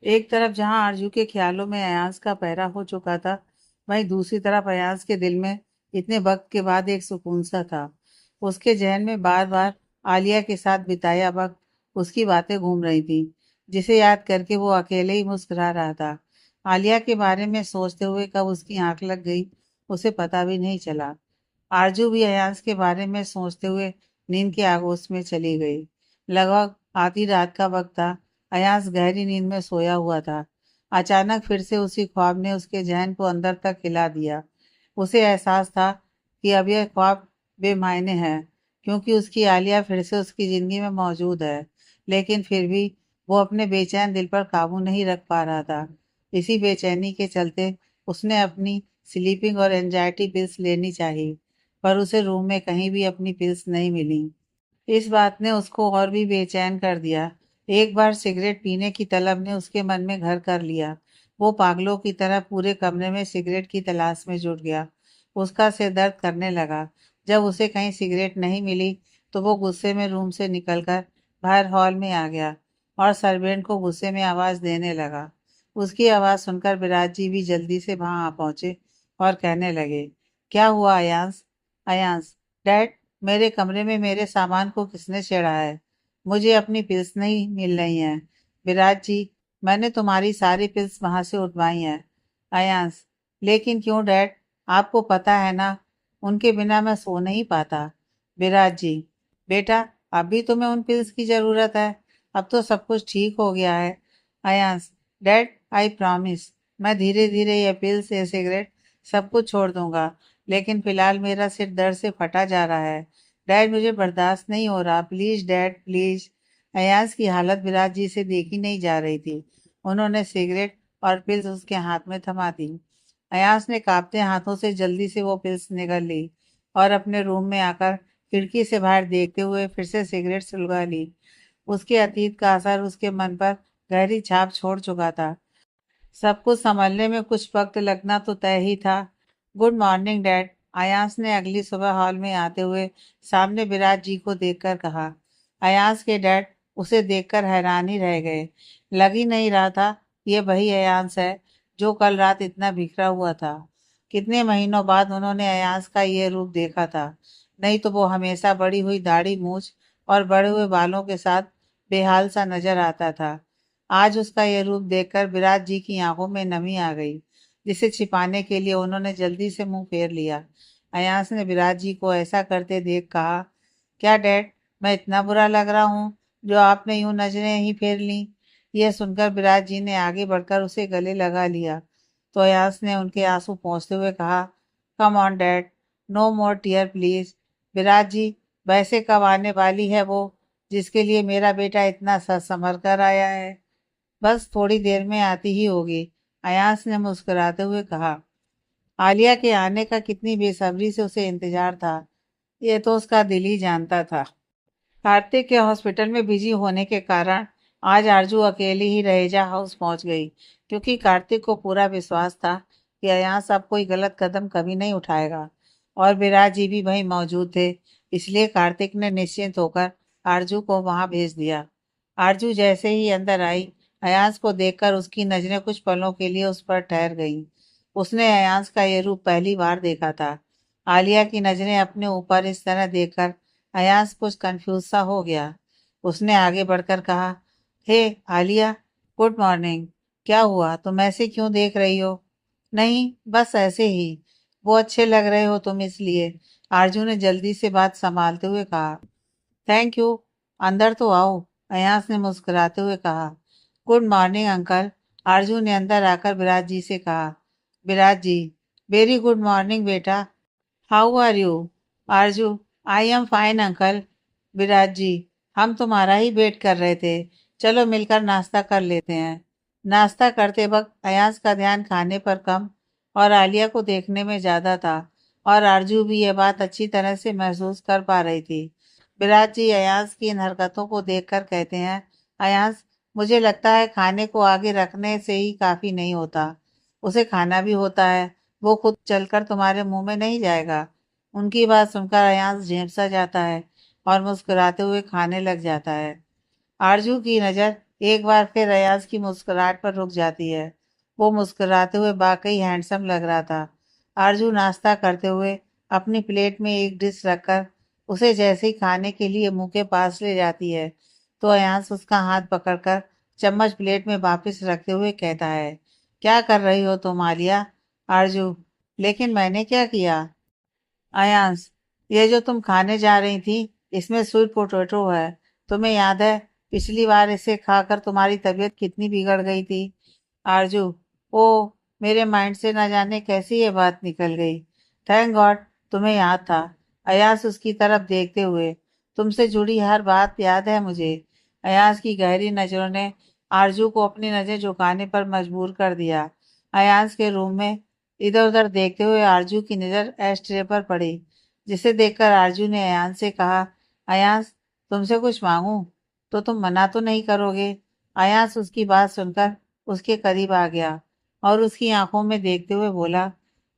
एक तरफ जहां आरजू के ख्यालों में अयाज का पहरा हो चुका था, वहीं दूसरी तरफ अयाज के दिल में इतने वक्त के बाद एक सुकून सा था। उसके जहन में बार बार आलिया के साथ बिताया वक्त, उसकी बातें घूम रही थी, जिसे याद करके वो अकेले ही मुस्कुरा रहा था। आलिया के बारे में सोचते हुए कब उसकी आंख लग गई, उसे पता भी नहीं चला। आरजू भी अयाज के बारे में सोचते हुए नींद के आगोश में चली गई। लगभग आधी रात का वक्त था। अयाज गहरी नींद में सोया हुआ था। अचानक फिर से उसी ख्वाब ने उसके जहन को अंदर तक हिला दिया। उसे एहसास था कि अब यह ख्वाब बेमायने है, क्योंकि उसकी आलिया फिर से उसकी जिंदगी में मौजूद है। लेकिन फिर भी वो अपने बेचैन दिल पर काबू नहीं रख पा रहा था। इसी बेचैनी के चलते उसने अपनी स्लीपिंग और एंजाइटी पिल्स लेनी चाहिए, पर उसे रूम में कहीं भी अपनी पिल्स नहीं मिली। इस बात ने उसको और भी बेचैन कर दिया। एक बार सिगरेट पीने की तलब ने उसके मन में घर कर लिया। वो पागलों की तरह पूरे कमरे में सिगरेट की तलाश में जुट गया। उसका सिर दर्द करने लगा। जब उसे कहीं सिगरेट नहीं मिली तो वो गुस्से में रूम से निकलकर बाहर हॉल में आ गया और सर्वेंट को गुस्से में आवाज देने लगा। उसकी आवाज सुनकर विराज जी भी जल्दी से वहां आ पहुंचे और कहने लगे, क्या हुआ अयांश? अयांश, डैड, मेरे कमरे में मेरे सामान को किसने छेड़ा है? मुझे अपनी पिल्स नहीं मिल रही हैं। विराज जी, मैंने तुम्हारी सारी पिल्स वहां से उठवाई हैं। अयांश, लेकिन क्यों डैड? आपको पता है ना, उनके बिना मैं सो नहीं पाता। विराज जी, बेटा, अभी तुम्हें उन पिल्स की जरूरत है? अब तो सब कुछ ठीक हो गया है। अयांश, डैड, आई प्रॉमिस, मैं धीरे धीरे ये पिल्स, ये सिगरेट, सब कुछ छोड़ दूंगा। लेकिन फिलहाल मेरा सिर दर्द से फटा जा रहा है। डैड, मुझे बर्दाश्त नहीं हो रहा, प्लीज डैड, प्लीज। अयाज की हालत विराज जी से देखी नहीं जा रही थी। उन्होंने सिगरेट और पिल्स उसके हाथ में थमा दी। अयाज ने कांपते हाथों से जल्दी से वो पिल्स निगल ली और अपने रूम में आकर खिड़की से बाहर देखते हुए फिर से सिगरेट सुलगा ली। उसके अतीत का असर उसके मन पर गहरी छाप छोड़ चुका था। सब कुछ संभलने में कुछ वक्त लगना तो तय ही था। गुड मॉर्निंग डैड, अयांश ने अगली सुबह हॉल में आते हुए सामने विराज जी को देखकर कहा। अयांश के डैड उसे देखकर हैरान ही रह गए। लग ही नहीं रहा था ये वही अयांश है जो कल रात इतना बिखरा हुआ था। कितने महीनों बाद उन्होंने अयांश का ये रूप देखा था। नहीं तो वो हमेशा बड़ी हुई दाढ़ी मूछ और बड़े हुए बालों के साथ बेहाल सा नजर आता था। आज उसका यह रूप देखकर विराट जी की आंखों में नमी आ गई, जिसे छिपाने के लिए उन्होंने जल्दी से मुंह फेर लिया। अयांश ने विराट जी को ऐसा करते देख कहा, क्या डैड, मैं इतना बुरा लग रहा हूँ जो आपने यूं नजरें ही फेर ली? यह सुनकर विराट जी ने आगे बढ़कर उसे गले लगा लिया तो अयांश ने उनके आंसू पोंछते हुए कहा, come on dad, no more tear please. Virat ji, वैसे कब आने वाली है वो जिसके लिए मेरा बेटा इतना सच संभल कर आया है? बस थोड़ी देर में आती ही होगी, अयास ने मुस्कुराते हुए कहा। आलिया के आने का कितनी बेसब्री से उसे इंतजार था, ये तो उसका दिल ही जानता था। कार्तिक के हॉस्पिटल में बिजी होने के कारण आज आरजू अकेली ही रहेजा हाउस पहुंच गई, क्योंकि कार्तिक को पूरा विश्वास था कि अयास अब कोई गलत कदम कभी नहीं उठाएगा और विराज जी भी वहीं मौजूद थे। इसलिए कार्तिक ने निश्चिंत होकर आरजू को वहां भेज दिया। आरजू जैसे ही अंदर आई, अयांश को देखकर उसकी नजरें कुछ पलों के लिए उस पर ठहर गईं। उसने अयांश का ये रूप पहली बार देखा था। आलिया की नजरें अपने ऊपर इस तरह देखकर अयांश कुछ कंफ्यूज सा हो गया। उसने आगे बढ़कर कहा, हे आलिया, गुड मॉर्निंग। क्या हुआ, तुम ऐसे क्यों देख रही हो? नहीं, बस ऐसे ही। वो अच्छे लग रहे हो तुम, इसलिए। आरजू ने जल्दी से बात संभालते हुए कहा। थैंक यू, अंदर तो आओ, अयास ने मुस्कुराते हुए कहा। गुड मॉर्निंग अंकल, आरजू ने अंदर आकर विराज जी से कहा। विराज जी, वेरी गुड मॉर्निंग बेटा, how are you? Aarzoo, I am fine uncle. विराज जी, हम तुम्हारा ही वेट कर रहे थे, चलो मिलकर नाश्ता कर लेते हैं। नाश्ता करते वक्त अयास का ध्यान खाने पर कम और आलिया को देखने में ज्यादा था, और आरजू भी यह बात अच्छी तरह से महसूस कर पा रही थी। विराज जी अयांश की इन हरकतों को देखकर कहते हैं, अयांश, मुझे लगता है खाने को आगे रखने से ही काफी नहीं होता, उसे खाना भी होता है। वो खुद चलकर तुम्हारे मुंह में नहीं जाएगा। उनकी बात सुनकर अयांश झेंपसा जाता है और मुस्कुराते हुए खाने लग जाता है। आरजू की नज़र एक बार फिर अयाज की मुस्कुराहट पर रुक जाती है। वो मुस्कुराते हुए वाकई हैंडसम लग रहा था। आरजू नाश्ता करते हुए अपनी प्लेट में एक डिश रखकर उसे जैसे ही खाने के लिए मुंह के पास ले जाती है, तो अयाज उसका हाथ पकड़कर चम्मच प्लेट में वापस रखते हुए कहता है, क्या कर रही हो तुम आलिया? आरजू, लेकिन मैंने क्या किया? अयांश, ये जो तुम खाने जा रही थी, इसमें स्वीट पोटैटो है। तुम्हें याद है पिछली बार इसे खाकर तुम्हारी तबीयत कितनी बिगड़ गई थी? आरजू, ओ, मेरे माइंड से न जाने कैसी ये बात निकल गई। थैंक गॉड तुम्हें याद था। अयास उसकी तरफ देखते हुए, तुमसे जुड़ी हर बात याद है मुझे। अयास की गहरी नजरों ने आरजू को अपनी नजर झुकाने पर मजबूर कर दिया। अयास के रूम में इधर उधर देखते हुए आरजू की नजर एस्ट्रे पर पड़ी, जिसे देखकर आरजू ने अयान से कहा, अयांश, तुमसे कुछ मांगू तो तुम मना तो नहीं करोगे? अयांश उसकी बात सुनकर उसके करीब आ गया और उसकी आंखों में देखते हुए बोला,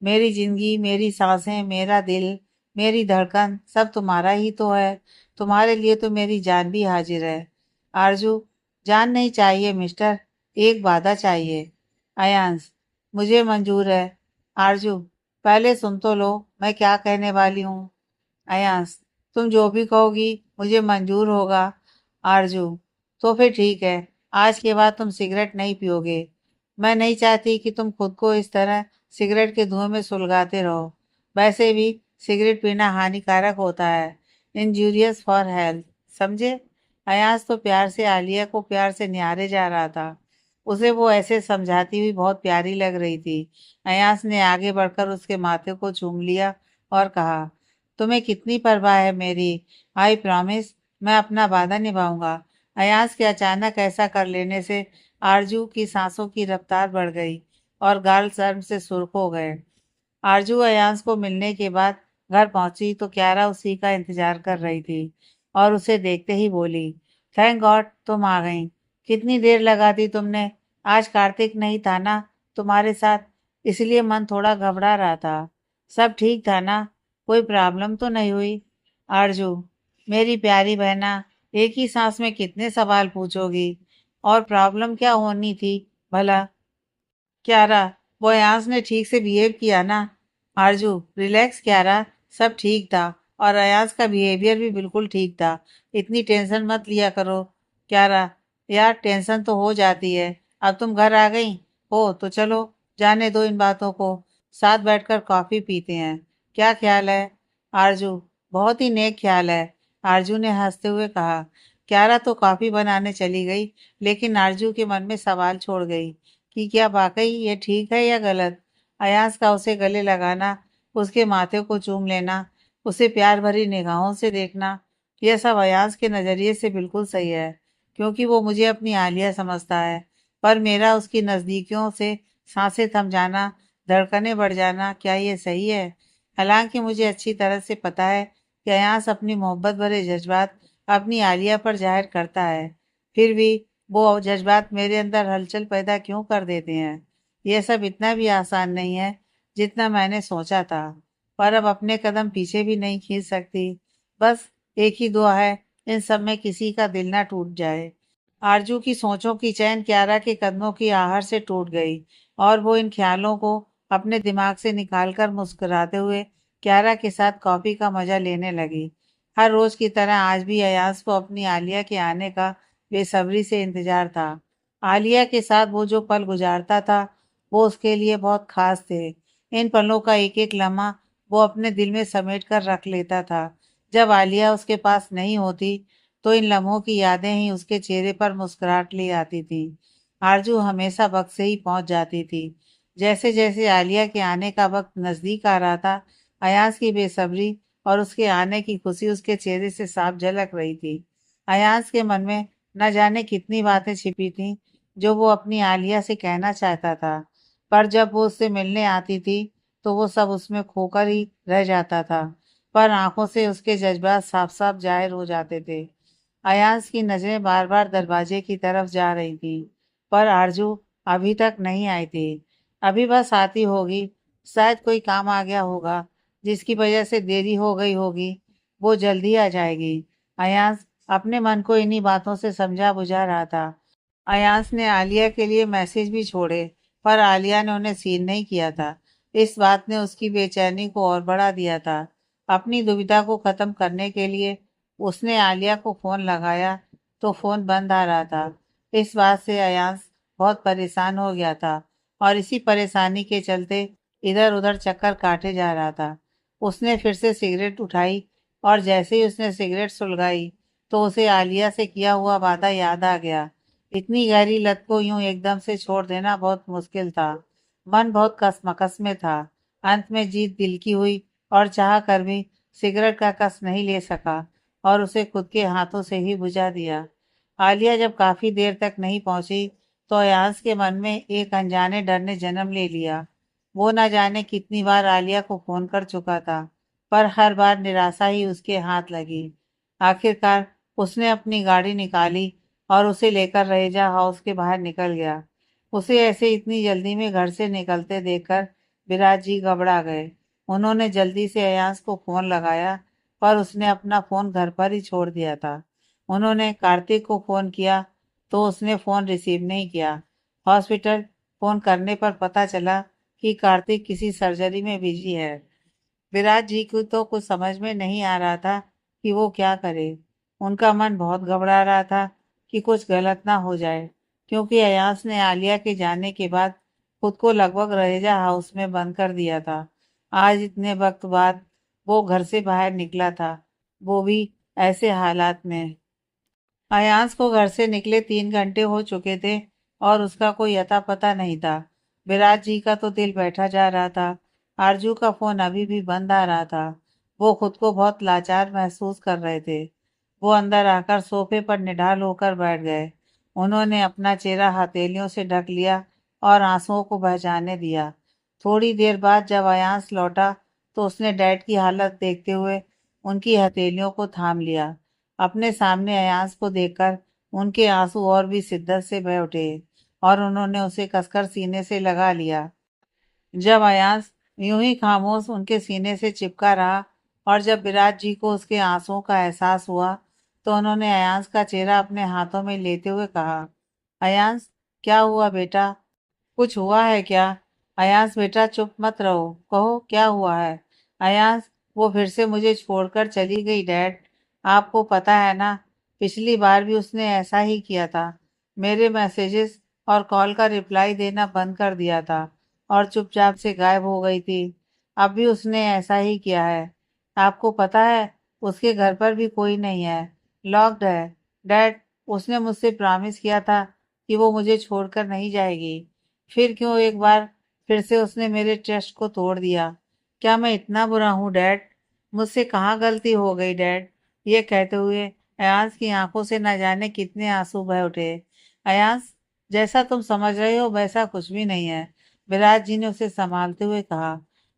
मेरी जिंदगी, मेरी सांसें, मेरा दिल, मेरी धड़कन सब तुम्हारा ही तो है। तुम्हारे लिए तो मेरी जान भी हाजिर है। आरजू, जान नहीं चाहिए मिस्टर, एक वादा चाहिए। अयांश, मुझे मंजूर है। आरजू, पहले सुन तो लो मैं क्या कहने वाली हूँ। अयांश, तुम जो भी कहोगी मुझे मंजूर होगा। आरजू, तो फिर ठीक है, आज के बाद तुम सिगरेट नहीं पियोगे। मैं नहीं चाहती कि तुम खुद को इस तरह सिगरेट के धुएं में सुलगाते रहो। वैसे भी सिगरेट पीना हानिकारक होता है, इंजूरियस फॉर हेल्थ, समझे? अयांश तो प्यार से आलिया को प्यार से निहारे जा रहा था। उसे वो ऐसे समझाती हुई बहुत प्यारी लग रही थी। अयांश ने आगे बढ़कर उसके माथे को चूम लिया और कहा, तुम्हें कितनी परवाह है मेरी? आई प्रॉमिस, मैं अपना वादा निभाऊंगा। अयाज के अचानक ऐसा कर लेने से आरजू की सांसों की रफ्तार बढ़ गई और गाल शर्म से सुर्ख हो गए। आरजू अयांश को मिलने के बाद घर पहुंची तो क्यारा उसी का इंतजार कर रही थी और उसे देखते ही बोली, थैंक गॉड तुम आ गई। कितनी देर लगा दी तुमने? आज कार्तिक नहीं था ना तुम्हारे साथ, इसलिए मन थोड़ा घबरा रहा था। सब ठीक था ना? कोई प्रॉब्लम तो नहीं हुई? आरजू, मेरी प्यारी बहना, एक ही सांस में कितने सवाल पूछोगी? और प्रॉब्लम क्या होनी थी भला? क्यारा, वो अयाज ने ठीक से बिहेव किया ना? आरजू, रिलैक्स क्यारा, सब ठीक था और अयाज का बिहेवियर भी बिल्कुल ठीक था। इतनी टेंशन मत लिया करो। क्यारा, यार टेंशन तो हो जाती है। अब तुम घर आ गई हो तो चलो, जाने दो इन बातों को, साथ बैठकर कॉफी पीते हैं। क्या ख्याल है? आरजू, बहुत ही नेक ख्याल है। आरजू ने हंसते हुए कहा। क्यारा तो कॉफी बनाने चली गई, लेकिन आरजू के मन में सवाल छोड़ गई कि क्या वाकई ये ठीक है या गलत। अयाज का उसे गले लगाना, उसके माथे को चूम लेना, उसे प्यार भरी निगाहों से देखना, यह सब अयाज के नज़रिए से बिल्कुल सही है, क्योंकि वो मुझे अपनी आलिया समझता है। पर मेरा उसकी नज़दीकियों से सांसें थम जाना, धड़कनें बढ़ जाना, क्या ये सही है? हालांकि मुझे अच्छी तरह से पता है कि अयाज अपनी मोहब्बत भरे जज्बात अपनी आलिया पर जाहिर करता है, फिर भी वो जज्बात मेरे अंदर हलचल पैदा क्यों कर देते हैं? यह सब इतना भी आसान नहीं है जितना मैंने सोचा था। पर अब अपने कदम पीछे भी नहीं खींच सकती। बस एक ही दुआ है, इन सब में किसी का दिल ना टूट जाए। आरजू की सोचों की चैन क्यारा के कदमों की आहट से टूट गई और वो इन ख्यालों को अपने दिमाग से निकालकर मुस्कुराते हुए क्यारा के साथ कॉफी का मजा लेने लगी। हर रोज की तरह आज भी अयाज को अपनी आलिया के आने का बेसब्री से इंतजार था। आलिया के साथ वो जो पल गुजारता था, वो उसके लिए बहुत खास थे। इन पलों का एक एक लम्हा वो अपने दिल में समेट कर रख लेता था। जब आलिया उसके पास नहीं होती तो इन लम्हों की यादें ही उसके चेहरे पर मुस्कुराहट ले आती थी। आरजू हमेशा वक्त से ही पहुंच जाती थी। जैसे जैसे आलिया के आने का वक्त नजदीक आ रहा था, अयाज की बेसब्री और उसके आने की खुशी उसके चेहरे से साफ झलक रही थी। अयाज के मन में न जाने कितनी बातें छिपी थीं जो वो अपनी आलिया से कहना चाहता था, पर जब वो उससे मिलने आती थी तो वो सब उसमें खोकर ही रह जाता था। पर आंखों से उसके जज्बात साफ साफ जाहिर हो जाते थे। अयाज की नजरें बार बार दरवाजे की तरफ जा रही थी, पर आरजू अभी तक नहीं आई थी। अभी बस आती होगी, शायद कोई काम आ गया होगा जिसकी वजह से देरी हो गई होगी। वो जल्दी आ जाएगी। अयाज अपने मन को इन्हीं बातों से समझा बुझा रहा था अयाज ने आलिया के लिए मैसेज भी छोड़े, पर आलिया ने उन्हें सीन नहीं किया था। इस बात ने उसकी बेचैनी को और बढ़ा दिया था। अपनी दुविधा को खत्म करने के लिए उसने आलिया को फोन लगाया तो फोन बंद आ रहा था। इस बात से अयाज बहुत परेशान हो गया था और इसी परेशानी के चलते इधर उधर चक्कर काटे जा रहा था। उसने फिर से सिगरेट उठाई और जैसे ही उसने सिगरेट सुलगाई तो उसे आलिया से किया हुआ वादा याद आ गया। इतनी गहरी लत को यूं एकदम से छोड़ देना बहुत मुश्किल था। मन बहुत कसमकस में था। अंत में जीत दिल की हुई और चाह कर भी सिगरेट का कस नहीं ले सका और उसे खुद के हाथों से ही बुझा दिया। आलिया जब काफी देर तक नहीं पहुंची तो अयाज के मन में एक अनजाने डर ने जन्म ले लिया। वो न जाने कितनी बार आलिया को फोन कर चुका था, पर हर बार निराशा ही उसके हाथ लगी। आखिरकार उसने अपनी गाड़ी निकाली और उसे लेकर रहेजा हाउस के बाहर निकल गया। उसे ऐसे इतनी जल्दी में घर से निकलते देखकर विराज जी घबरा गए। उन्होंने जल्दी से अयाज को फोन लगाया, पर उसने अपना फोन घर पर ही छोड़ दिया था। उन्होंने कार्तिक को फोन किया तो उसने फोन रिसीव नहीं किया। हॉस्पिटल फोन करने पर पता चला कि कार्तिक किसी सर्जरी में बिजी है। विराज जी को तो कुछ समझ में नहीं आ रहा था कि वो क्या करे। उनका मन बहुत घबरा रहा था कि कुछ गलत ना हो जाए, क्योंकि अयास ने आलिया के जाने के बाद खुद को लगभग रहेजा हाउस में बंद कर दिया था। आज इतने वक्त बाद वो घर से बाहर निकला था, वो भी ऐसे हालात में। अयाज को घर से निकले 3 घंटे हो चुके थे और उसका कोई अता पता नहीं था। विराज जी का तो दिल बैठा जा रहा था। आरजू का फोन अभी भी बंद आ रहा था। वो खुद को बहुत लाचार महसूस कर रहे थे। वो अंदर आकर सोफे पर निढाल होकर बैठ गए। उन्होंने अपना चेहरा हथेलियों से ढक लिया और आंसुओं को बहकाने दिया। थोड़ी देर बाद जब अयांश लौटा तो उसने डैड की हालत देखते हुए उनकी हथेलियों को थाम लिया। अपने सामने अयांश को देखकर उनके आंसू और भी शिद्दत से बह उठे और उन्होंने उसे कसकर सीने से लगा लिया। जब अयांश यूं ही खामोश उनके सीने से चिपका रहा और जब विराट जी को उसके आंसुओं का एहसास हुआ तो उन्होंने अयांश का चेहरा अपने हाथों में लेते हुए कहा, अयांश, क्या हुआ बेटा? कुछ हुआ है क्या? अयांश बेटा चुप मत रहो, कहो क्या हुआ है? अयांश, वो फिर से मुझे छोड़कर चली गई डैड। आपको पता है ना, पिछली बार भी उसने ऐसा ही किया था। मेरे मैसेजेस और कॉल का रिप्लाई देना बंद कर दिया था और चुपचाप से गायब हो गई थी। अब भी उसने ऐसा ही किया है। आपको पता है, उसके घर पर भी कोई नहीं है, लॉक्ड है। डैड, उसने मुझसे प्रॉमिस किया था कि वो मुझे छोड़कर नहीं जाएगी। फिर क्यों एक बार फिर से उसने मेरे ट्रस्ट को तोड़ दिया? क्या मैं इतना बुरा हूँ डैड? मुझसे कहाँ गलती हो गई डैड? ये कहते हुए अयांश की आंखों से न जाने कितने आंसू बह उठे। अयांश, जैसा तुम समझ रहे हो वैसा कुछ भी नहीं है, विराज जी ने उसे संभालते हुए कहा।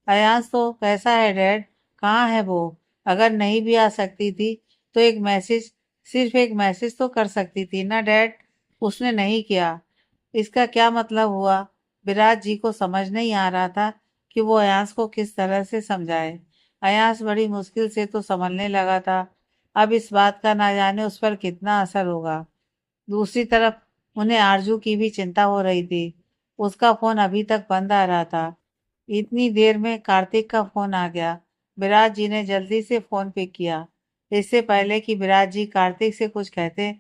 अयांश तो कैसा है डैड? कहाँ है वो? अगर नहीं भी आ सकती थी तो एक मैसेज, सिर्फ एक मैसेज तो कर सकती थी ना डैड। उसने नहीं किया। इसका क्या मतलब हुआ? विराट जी को समझ नहीं आ रहा था कि वो अयांश को किस तरह से समझाए। अयांश बड़ी मुश्किल से तो संभलने लगा था। अब इस बात का ना जाने उस पर कितना असर होगा। दूसरी तरफ उन्हें आरजू की भी चिंता हो रही थी। उसका फोन अभी तक बंद आ रहा था। इतनी देर में कार्तिक का फोन आ गया। विराज जी ने जल्दी से फोन पिक किया। इससे पहले कि विराज जी कार्तिक से कुछ कहते,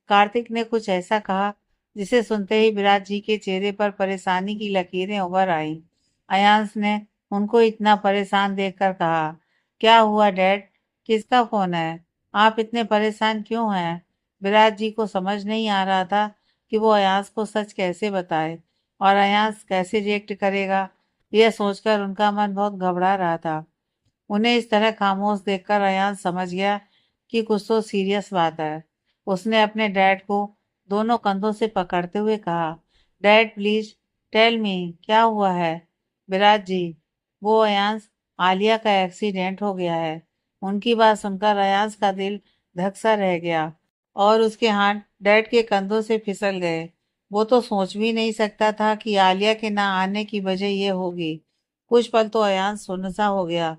कार्तिक ने कुछ ऐसा कहा जिसे सुनते ही विराज जी के चेहरे पर परेशानी की लकीरें उभर आईं। अयांश ने उनको इतना परेशान देखकर कहा, क्या हुआ डैड? किसका फोन है? आप इतने परेशान क्यों हैं? विराज जी को समझ नहीं आ रहा था कि वो अयांश को सच कैसे बताए और अयांश कैसे रिएक्ट करेगा। यह सोचकर उनका मन बहुत घबरा रहा था। उन्हें इस तरह खामोश देखकर अयान समझ गया कि कुछ तो सीरियस बात है। उसने अपने डैड को दोनों कंधों से पकड़ते हुए कहा, डैड प्लीज टेल मी, क्या हुआ है? विराज जी, वो अयांश, आलिया का एक्सीडेंट हो गया है। उनकी बात सुनकर अयांश का दिल धक सा रह गया और उसके हाथ डैड के कंधों से फिसल गए। वो तो सोच भी नहीं सकता था कि आलिया के ना आने की वजह ये होगी। कुछ पल तो अयांश सुन्न सा हो गया।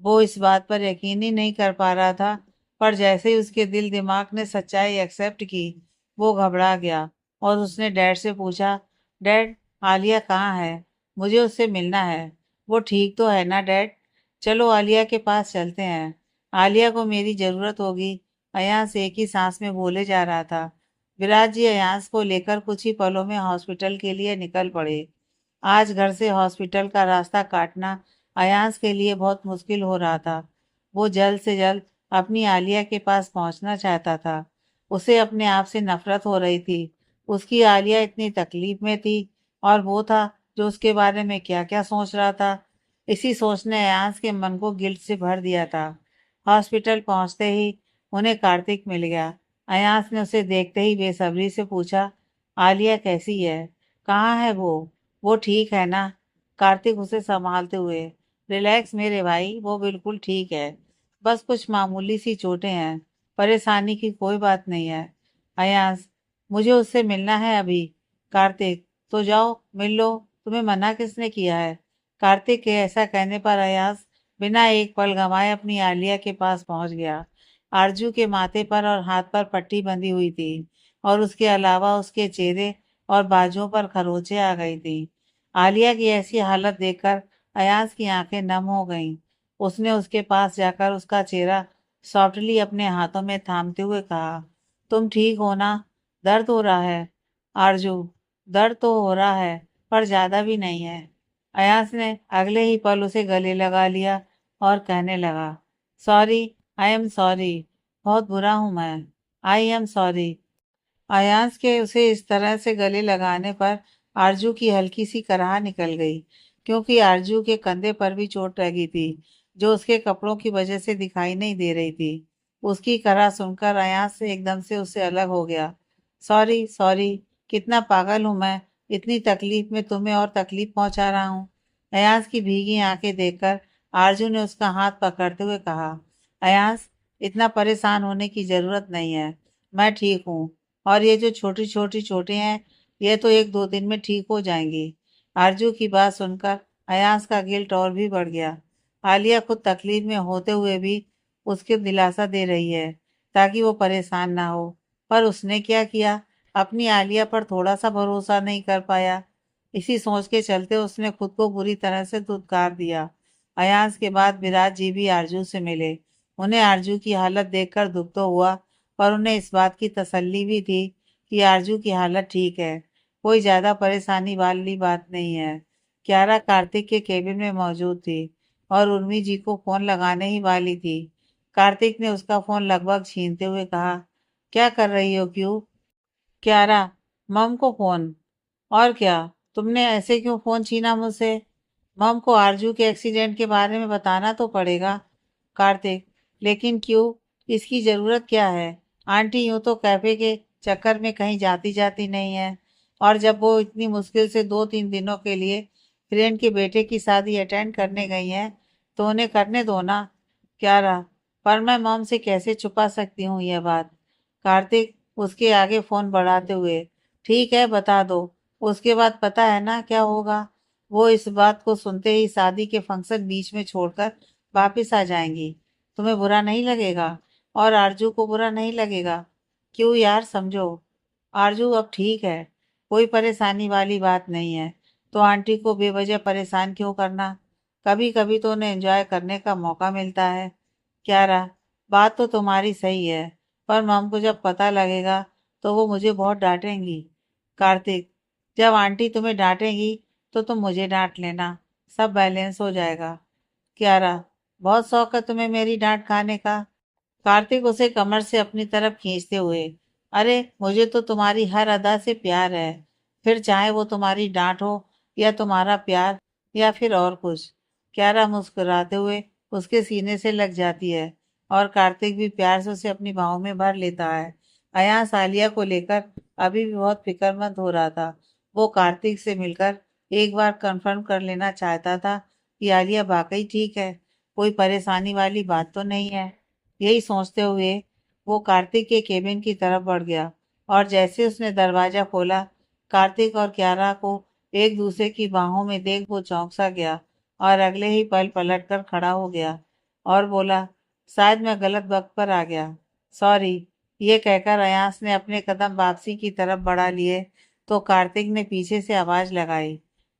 वो इस बात पर यकीन ही नहीं कर पा रहा था, पर जैसे ही उसके दिल दिमाग ने सच्चाई एक्सेप्ट की, वो घबरा गया। और उसने डैड से पूछा, डैड, आलिया कहाँ है? मुझे उससे मिलना है। वो ठीक तो है ना डैड? चलो आलिया के पास चलते हैं। आलिया को मेरी ज़रूरत होगी, अयांश एक ही सांस में बोले जा रहा था। विराज जी अयांश को लेकर कुछ ही पलों में हॉस्पिटल के लिए निकल पड़े। आज घर से हॉस्पिटल का रास्ता काटना अयांश के लिए बहुत मुश्किल हो रहा था। वो जल्द से जल्द अपनी आलिया के पास पहुंचना चाहता था। उसे अपने आप से नफरत हो रही थी। उसकी आलिया इतनी तकलीफ में थी और वो था जो उसके बारे में क्या क्या सोच रहा था। इसी सोच ने अयांश के मन को गिल्ट से भर दिया था। हॉस्पिटल पहुंचते ही उन्हें कार्तिक मिल गया। अयांश ने उसे देखते ही बेसब्री से पूछा, आलिया कैसी है? कहाँ है वो ठीक है ना? कार्तिक उसे संभालते हुए, रिलैक्स मेरे भाई, वो बिल्कुल ठीक है। बस कुछ मामूली सी चोटें हैं, परेशानी की कोई बात नहीं है। अयांश, मुझे उससे मिलना है अभी। कार्तिक, तो जाओ मिल लो, तुम्हें मना किसने किया है? कार्तिक के ऐसा कहने पर अयांश बिना एक पल गंवाए अपनी आलिया के पास पहुंच गया। आरजू के माथे पर और हाथ पर पट्टी बंधी हुई थी और उसके अलावा उसके चेहरे और बाजुओं पर खरोंचे आ गई थी। आलिया की ऐसी हालत देखकर अयांश की आंखें नम हो गईं। उसने उसके पास जाकर उसका चेहरा सॉफ्टली अपने हाथों में थामते हुए कहा, तुम ठीक हो ना? दर्द हो रहा है? आरजू, दर्द तो हो रहा है, पर ज्यादा भी नहीं है। अयांश ने अगले ही पल उसे गले लगा लिया और कहने लगा, सॉरी, आई एम सॉरी, बहुत बुरा हूं मैं, आई एम सॉरी। अयांश के उसे इस तरह से गले लगाने पर आरजू की हल्की सी कराह निकल गई, क्योंकि आरजू के कंधे पर भी चोट लगी थी, जो उसके कपड़ों की वजह से दिखाई नहीं दे रही थी। उसकी कराह सुनकर अयांश से एकदम से उससे अलग हो गया। सॉरी सॉरी, कितना पागल हूं मैं, इतनी तकलीफ में तुम्हें और तकलीफ पहुंचा रहा हूँ। अयांश की भीगी आंखें देखकर आरजू ने उसका हाथ पकड़ते हुए कहा, अयांश, इतना परेशान होने की जरूरत नहीं है, मैं ठीक हूँ। और ये जो छोटी छोटी चोटें हैं, ये तो एक दो दिन में ठीक हो जाएंगी। आरजू की बात सुनकर अयांश का गिल्ट और भी बढ़ गया। आलिया खुद तकलीफ में होते हुए भी उसके दिलासा दे रही है ताकि वो परेशान ना हो, पर उसने क्या किया, अपनी आलिया पर थोड़ा सा भरोसा नहीं कर पाया। इसी सोच के चलते उसने खुद को बुरी तरह से धुतकार दिया। अयांश के बाद विराज जी भी आरजू से मिले। उन्हें आरजू की हालत देखकर दुख तो हुआ, पर उन्हें इस बात की तसल्ली भी थी कि आरजू की हालत ठीक है, कोई ज्यादा परेशानी वाली बात नहीं है। क्यारा कार्तिक के केबिन में मौजूद थी और उर्मी जी को फोन लगाने ही वाली थी। कार्तिक ने उसका फोन लगभग छीनते हुए कहा, क्या कर रही हो क्यों? क्यारा, मम को फोन। और क्या, तुमने ऐसे क्यों फोन छीना मुझसे? मम को आरजू के एक्सीडेंट के बारे में बताना तो पड़ेगा। कार्तिक, लेकिन क्यों, इसकी जरूरत क्या है? आंटी यूं तो कैफे के चक्कर में कहीं जाती जाती नहीं है, और जब वो इतनी मुश्किल से 2-3 दिनों के लिए फ्रेंड के बेटे की शादी अटेंड करने गई हैं, तो उन्हें करने दो ना। क्या रहा, पर मैं मॉम से कैसे छुपा सकती हूँ यह बात? कार्तिक उसके आगे फोन बढ़ाते हुए, ठीक है बता दो, उसके बाद पता है ना क्या होगा? वो इस बात को सुनते ही शादी के फंक्शन बीच में छोड़कर वापस आ जाएंगी। तुम्हें बुरा नहीं लगेगा? और आरजू को बुरा नहीं लगेगा? क्यों यार, समझो। आरजू अब ठीक है, कोई परेशानी वाली बात नहीं है, तो आंटी को बेवजह परेशान क्यों करना? कभी कभी तो उन्हें एंजॉय करने का मौका मिलता है। क्या रहा, बात तो तुम्हारी सही है, पर मम को जब पता लगेगा तो वो मुझे बहुत डांटेंगी। कार्तिक, जब आंटी तुम्हें डांटेंगी तो तुम मुझे डांट लेना, सब बैलेंस हो जाएगा। क्यारा, बहुत शौक है तुम्हें मेरी डांट खाने का? कार्तिक उसे कमर से अपनी तरफ खींचते हुए, अरे मुझे तो तुम्हारी हर अदा से प्यार है, फिर चाहे वो तुम्हारी डांट हो या तुम्हारा प्यार या फिर और कुछ। क्यारा मुस्कुराते हुए उसके सीने से लग जाती है और कार्तिक भी प्यार से उसे अपनी बाहों में भर लेता है। अयांश आलिया को लेकर अभी भी बहुत फिक्रमंद हो रहा था। वो कार्तिक से मिलकर एक बार कंफर्म कर लेना चाहता था कि आलिया वाकई ठीक है, कोई परेशानी वाली बात तो नहीं है। यही सोचते हुए वो कार्तिक के केबिन की तरफ बढ़ गया, और जैसे उसने दरवाजा खोला, कार्तिक और क्यारा को एक दूसरे की बाहों में देख वो चौंक सा गया और अगले ही पल पलट कर खड़ा हो गया और बोला, शायद मैं गलत वक्त पर आ गया, सॉरी। ये कहकर अयास ने अपने कदम वापसी की तरफ बढ़ा लिए तो कार्तिक ने पीछे से आवाज लगाई,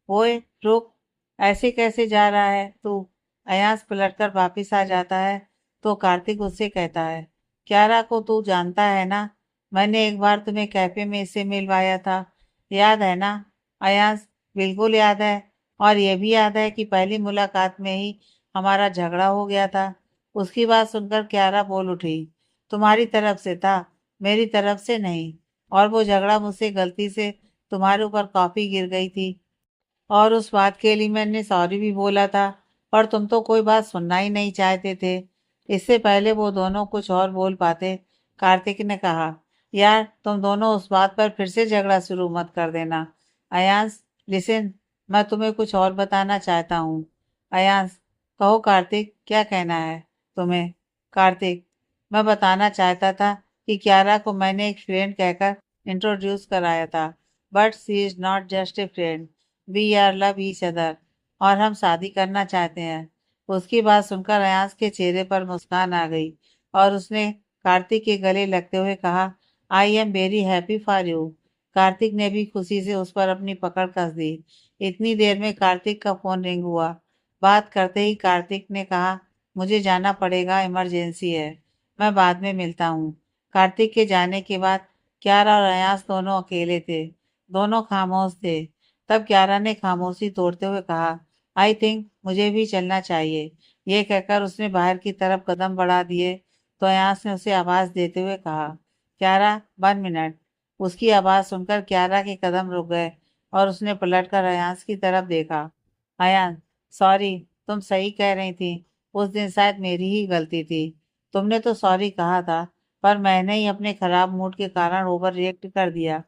ओए रुक, ऐसे कैसे जा रहा है तू? अयास पलटकर वापिस आ जाता है तो कार्तिक उससे कहता है, क्यारा को तू जानता है ना, मैंने एक बार तुम्हें कैफे में इससे मिलवाया था, याद है ना? अयास, बिल्कुल याद है, और ये भी याद है कि पहली मुलाकात में ही हमारा झगड़ा हो गया था। उसकी बात सुनकर क्यारा बोल उठी, तुम्हारी तरफ से था, मेरी तरफ से नहीं, और वो झगड़ा मुझसे गलती से तुम्हारे ऊपर कॉफी गिर गई थी, और उस बात के लिए मैंने सॉरी भी बोला था, पर तुम तो कोई बात सुनना ही नहीं चाहते थे। इससे पहले वो दोनों कुछ और बोल पाते, कार्तिक ने कहा, यार तुम दोनों उस बात पर फिर से झगड़ा शुरू मत कर देना। अयांश, लिसन, मैं तुम्हें कुछ और बताना चाहता हूँ। अयांश, कहो कार्तिक, क्या कहना है तुम्हें? कार्तिक, मैं बताना चाहता था कि क्यारा को मैंने एक फ्रेंड कहकर इंट्रोड्यूस कराया था, but she is not just a friend, we are love each other, और हम शादी करना चाहते हैं। उसकी बात सुनकर अयास के चेहरे पर मुस्कान आ गई और उसने कार्तिक के गले लगते हुए कहा, I am very happy for you. Kartik ने भी खुशी से उस पर अपनी पकड़ कस दी। इतनी देर में कार्तिक का फोन रिंग हुआ। बात करते ही कार्तिक ने कहा, मुझे जाना पड़ेगा, इमरजेंसी है, मैं बाद में मिलता हूँ। कार्तिक के जाने के बाद क्यारा और अयास दोनों अकेले थे। दोनों खामोश थे। तब क्यारा ने खामोशी तोड़ते हुए कहा, आई थिंक मुझे भी चलना चाहिए। ये कहकर उसने बाहर की तरफ कदम बढ़ा दिए तो अयास ने उसे आवाज देते हुए कहा, क्यारा, 1 मिनट। उसकी आवाज सुनकर क्यारा के कदम रुक गए और उसने पलटकर अयास की तरफ देखा। अयान, सॉरी, तुम सही कह रही थी, उस दिन शायद मेरी ही गलती थी। तुमने तो सॉरी कहा था, पर मैंने ही अपने खराब मूड के कारण ओवर रिएक्ट कर दिया।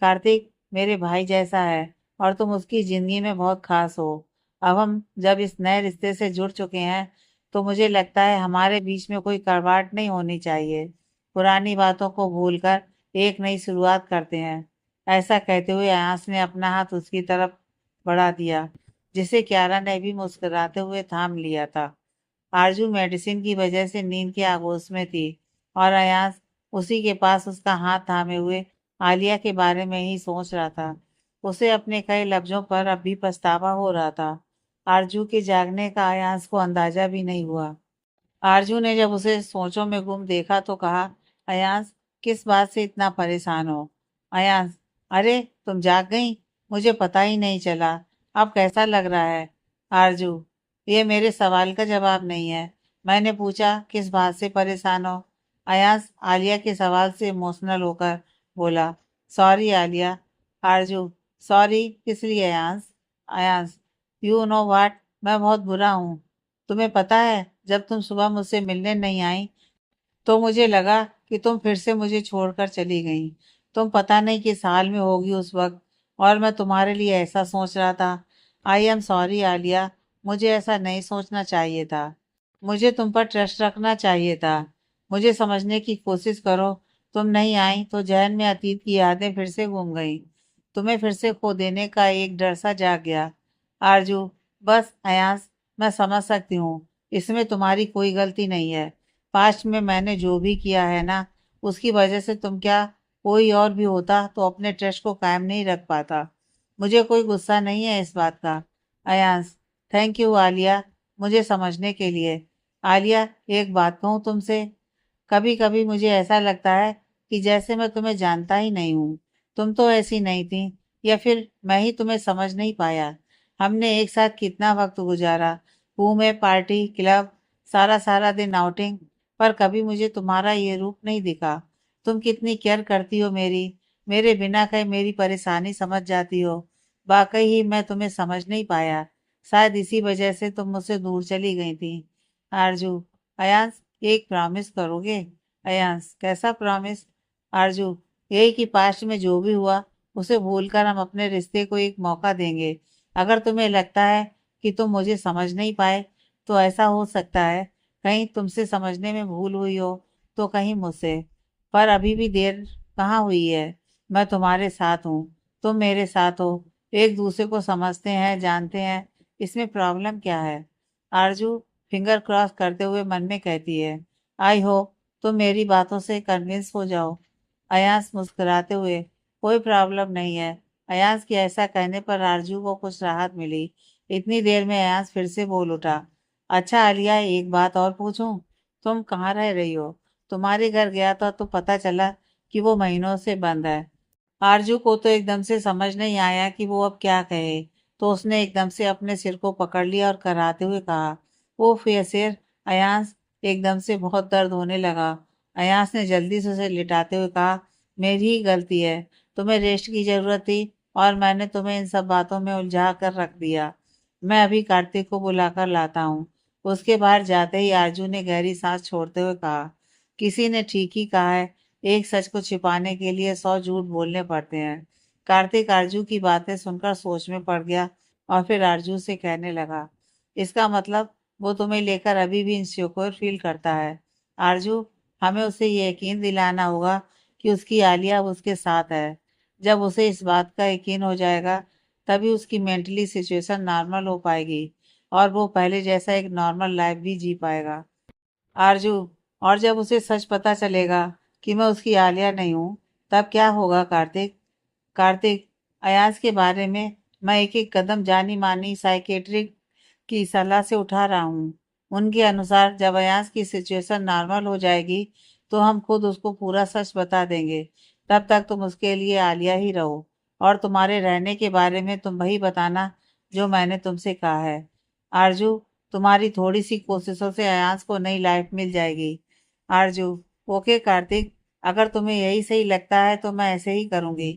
कार्तिक मेरे भाई जैसा है और तुम उसकी जिंदगी में बहुत खास हो। अब हम जब इस नए रिश्ते से जुड़ चुके हैं तो मुझे लगता है हमारे बीच में कोई कड़वाहट नहीं होनी चाहिए। पुरानी बातों को भूलकर एक नई शुरुआत करते हैं। ऐसा कहते हुए आयास ने अपना हाथ उसकी तरफ बढ़ा दिया, जिसे क्यारा ने भी मुस्कुराते हुए थाम लिया था। आरजू मेडिसिन की वजह से नींद के आगोश में थी और अयास उसी के पास उसका हाथ थामे हुए आलिया के बारे में ही सोच रहा था। उसे अपने कई लफ्जों पर अब भी पछतावा हो रहा था। आरजू के जागने का अयास को अंदाजा भी नहीं हुआ। आरजू ने जब उसे सोचों में गुम देखा तो कहा, अयांश, किस बात से इतना परेशान हो? अयांश, अरे तुम जाग गई, मुझे पता ही नहीं चला। अब कैसा लग रहा है? आरजू, ये मेरे सवाल का जवाब नहीं है, मैंने पूछा किस बात से परेशान हो? अयांश आलिया के सवाल से इमोशनल होकर बोला, सॉरी आलिया। आरजू, सॉरी किस लिए Ayansh? Ayansh, you know what, मैं बहुत बुरा हूँ। तुम्हें पता है, जब तुम सुबह मुझसे मिलने नहीं आई तो मुझे लगा कि तुम फिर से मुझे छोड़कर चली गई। तुम पता नहीं किस हाल में होगी उस वक्त, और मैं तुम्हारे लिए ऐसा सोच रहा था। आई एम सॉरी आलिया, मुझे ऐसा नहीं सोचना चाहिए था। मुझे तुम पर ट्रस्ट रखना चाहिए था। मुझे समझने की कोशिश करो। तुम नहीं आई तो जहन में अतीत की यादें फिर से घूम गई। तुम्हें फिर से खो देने का एक डर सा जाग गया। आरजू, बस अयांश, मैं समझ सकती हूँ, इसमें तुम्हारी कोई गलती नहीं है। पास्ट में मैंने जो भी किया है ना, उसकी वजह से तुम क्या, कोई और भी होता तो अपने ट्रस्ट को कायम नहीं रख पाता। मुझे कोई गुस्सा नहीं है इस बात का। अयांश, थैंक यू आलिया, मुझे समझने के लिए। आलिया, एक बात कहूँ तुमसे, कभी कभी मुझे ऐसा लगता है कि जैसे मैं तुम्हें जानता ही नहीं हूँ। तुम तो ऐसी नहीं थी, या फिर मैं ही तुम्हें समझ नहीं पाया। हमने एक साथ कितना वक्त गुजारा, घूमे, पार्टी, क्लब, सारा सारा दिन आउटिंग, पर कभी मुझे तुम्हारा ये रूप नहीं दिखा। तुम कितनी केयर करती हो मेरी, मेरे बिना कहे मेरी परेशानी समझ जाती हो। वाकई ही मैं तुम्हें समझ नहीं पाया। शायद इसी वजह से तुम मुझसे दूर चली गई थी। आरजू, अयांश, एक प्रॉमिस करोगे? अयांश, कैसा प्रॉमिस? आरजू, यही कि पास्ट में जो भी हुआ उसे भूलकर हम अपने रिश्ते को एक मौका देंगे। अगर तुम्हें लगता है कि तुम मुझे समझ नहीं पाए तो ऐसा हो सकता है, कहीं तुमसे समझने में भूल हुई हो तो कहीं मुझसे। पर अभी भी देर कहाँ हुई है। मैं तुम्हारे साथ हूँ, तुम मेरे साथ हो, एक दूसरे को समझते हैं, जानते हैं, इसमें प्रॉब्लम क्या है? आरजू फिंगर क्रॉस करते हुए मन में कहती है, आई होप तुम मेरी बातों से कन्विंस हो जाओ। अयास मुस्कुराते हुए, कोई प्रॉब्लम नहीं है। अयास के ऐसा कहने पर आरजू को कुछ राहत मिली। इतनी देर में अयास फिर से बोल उठा। अच्छा आलिया, एक बात और पूछूं? तुम कहाँ रह रही हो? तुम्हारे घर गया था तो पता चला कि वो महीनों से बंद है। आरजू को तो एकदम से समझ नहीं आया कि वो अब क्या कहे। तो उसने एकदम से अपने सिर को पकड़ लिया और कराते हुए कहा, वो फिर सिर। अयांस, एकदम से बहुत दर्द होने लगा। अयांस ने जल्दी से उसे लिटाते हुए कहा, मेरी ही गलती है। तुम्हें रेस्ट की जरूरत थी और मैंने तुम्हें इन सब बातों में उलझा कर रख दिया। मैं अभी कार्तिक को बुलाकर लाता हूँ। उसके बाहर जाते ही आरजू ने गहरी सांस छोड़ते हुए कहा, किसी ने ठीक ही कहा है, एक सच को छिपाने के लिए 100 झूठ बोलने पड़ते हैं। कार्तिक आरजू की बातें सुनकर सोच में पड़ गया और फिर आरजू से कहने लगा, इसका मतलब वो तुम्हें लेकर अभी भी इनसिक्योर फील करता है। आरजू, हमें उसे ये यकीन दिलाना होगा कि उसकी आलिया उसके साथ है। जब उसे इस बात का यकीन हो जाएगा तभी उसकी मेंटली सिचुएशन नॉर्मल हो पाएगी और वो पहले जैसा एक नॉर्मल लाइफ भी जी पाएगा। आरजू, और जब उसे सच पता चलेगा कि मैं उसकी आलिया नहीं हूँ, तब क्या होगा कार्तिक? कार्तिक, अयाज के बारे में मैं एक एक कदम जानी मानी साइकेट्रिक की सलाह से उठा रहा हूँ। उनके अनुसार जब अयाज की सिचुएशन नॉर्मल हो जाएगी तो हम खुद उसको पूरा सच बता देंगे। तब तक तुम उसके लिए आलिया ही रहो और तुम्हारे रहने के बारे में तुम वही बताना जो मैंने तुमसे कहा है। आरजू, तुम्हारी थोड़ी सी कोशिशों से अयाज को नई लाइफ मिल जाएगी। आरजू, ओके कार्तिक, अगर तुम्हें यही सही लगता है तो मैं ऐसे ही करूँगी।